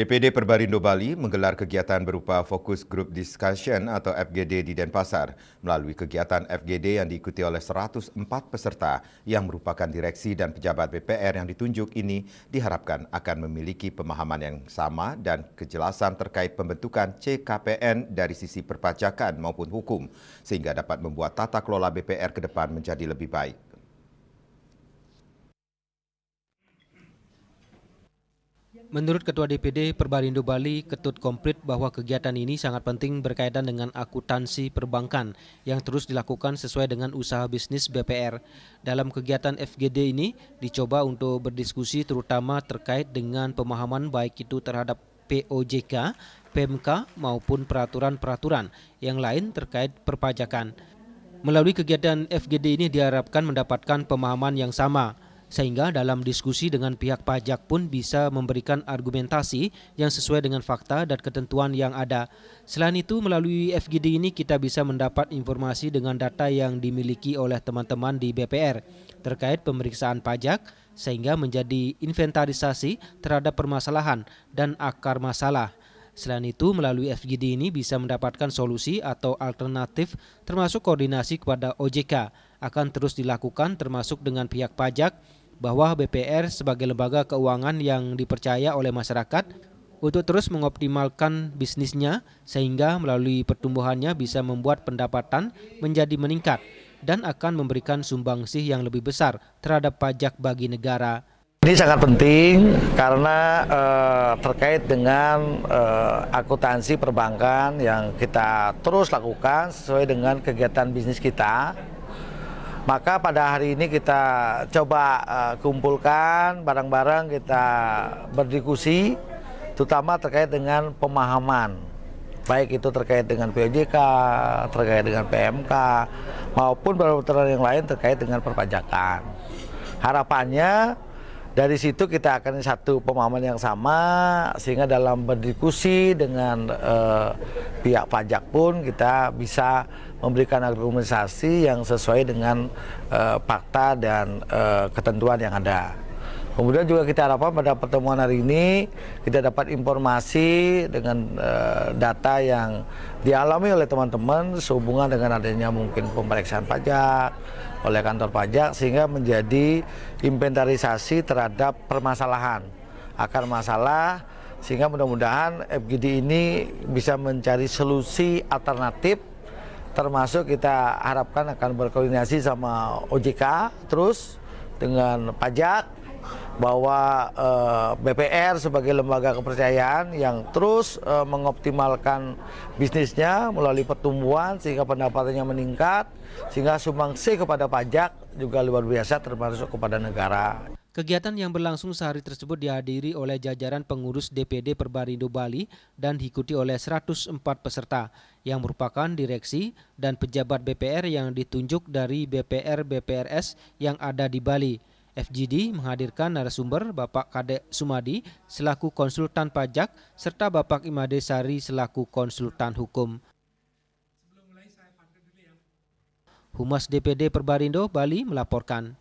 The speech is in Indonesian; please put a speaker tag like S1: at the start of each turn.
S1: DPD Perbarindo Bali menggelar kegiatan berupa Focus Group Discussion atau FGD di Denpasar. Melalui kegiatan FGD yang diikuti oleh 104 peserta yang merupakan direksi dan pejabat BPR yang ditunjuk ini diharapkan akan memiliki pemahaman yang sama dan kejelasan terkait pembentukan CKPN dari sisi perpajakan maupun hukum, sehingga dapat membuat tata kelola BPR ke depan menjadi lebih baik.
S2: Menurut Ketua DPD Perbarindo Bali, Ketut Komplit, bahwa kegiatan ini sangat penting berkaitan dengan akuntansi perbankan yang terus dilakukan sesuai dengan usaha bisnis BPR. Dalam kegiatan FGD ini dicoba untuk berdiskusi terutama terkait dengan pemahaman baik itu terhadap POJK, PMK maupun peraturan-peraturan yang lain terkait perpajakan. Melalui kegiatan FGD ini diharapkan mendapatkan pemahaman yang sama, sehingga dalam diskusi dengan pihak pajak pun bisa memberikan argumentasi yang sesuai dengan fakta dan ketentuan yang ada. Selain itu, melalui FGD ini kita bisa mendapat informasi dengan data yang dimiliki oleh teman-teman di BPR terkait pemeriksaan pajak, sehingga menjadi inventarisasi terhadap permasalahan dan akar masalah. Selain itu, melalui FGD ini bisa mendapatkan solusi atau alternatif termasuk koordinasi kepada OJK akan terus dilakukan termasuk dengan pihak pajak, bahwa BPR sebagai lembaga keuangan yang dipercaya oleh masyarakat untuk terus mengoptimalkan bisnisnya sehingga melalui pertumbuhannya bisa membuat pendapatan menjadi meningkat dan akan memberikan sumbangsih yang lebih besar terhadap pajak bagi negara.
S3: Ini sangat penting karena terkait dengan akuntansi perbankan yang kita terus lakukan sesuai dengan kegiatan bisnis kita. Maka pada hari ini kita coba kumpulkan bareng-bareng, kita berdiskusi terutama terkait dengan pemahaman, baik itu terkait dengan POJK, terkait dengan PMK maupun peraturan yang lain terkait dengan perpajakan. Harapannya dari situ kita akan satu pemahaman yang sama, sehingga dalam berdiskusi dengan pihak pajak pun kita bisa memberikan argumentasi yang sesuai dengan fakta dan ketentuan yang ada. Kemudian juga kita harapkan pada pertemuan hari ini kita dapat informasi dengan data yang dialami oleh teman-teman sehubungan dengan adanya mungkin pemeriksaan pajak oleh kantor pajak, sehingga menjadi inventarisasi terhadap permasalahan, akar masalah, sehingga mudah-mudahan FGD ini bisa mencari solusi alternatif, termasuk kita harapkan akan berkoordinasi sama OJK terus dengan pajak, bahwa BPR sebagai lembaga kepercayaan yang terus mengoptimalkan bisnisnya melalui pertumbuhan sehingga pendapatannya meningkat, sehingga sumbangsi kepada pajak juga luar biasa termasuk kepada negara.
S2: Kegiatan yang berlangsung sehari tersebut dihadiri oleh jajaran pengurus DPD Perbarindo Bali dan diikuti oleh 104 peserta yang merupakan direksi dan pejabat BPR yang ditunjuk dari BPR-BPRS yang ada di Bali. FGD menghadirkan narasumber Bapak Kadek Sumadi selaku konsultan pajak serta Bapak Imade Sari selaku konsultan hukum. Humas DPD Perbarindo Bali melaporkan.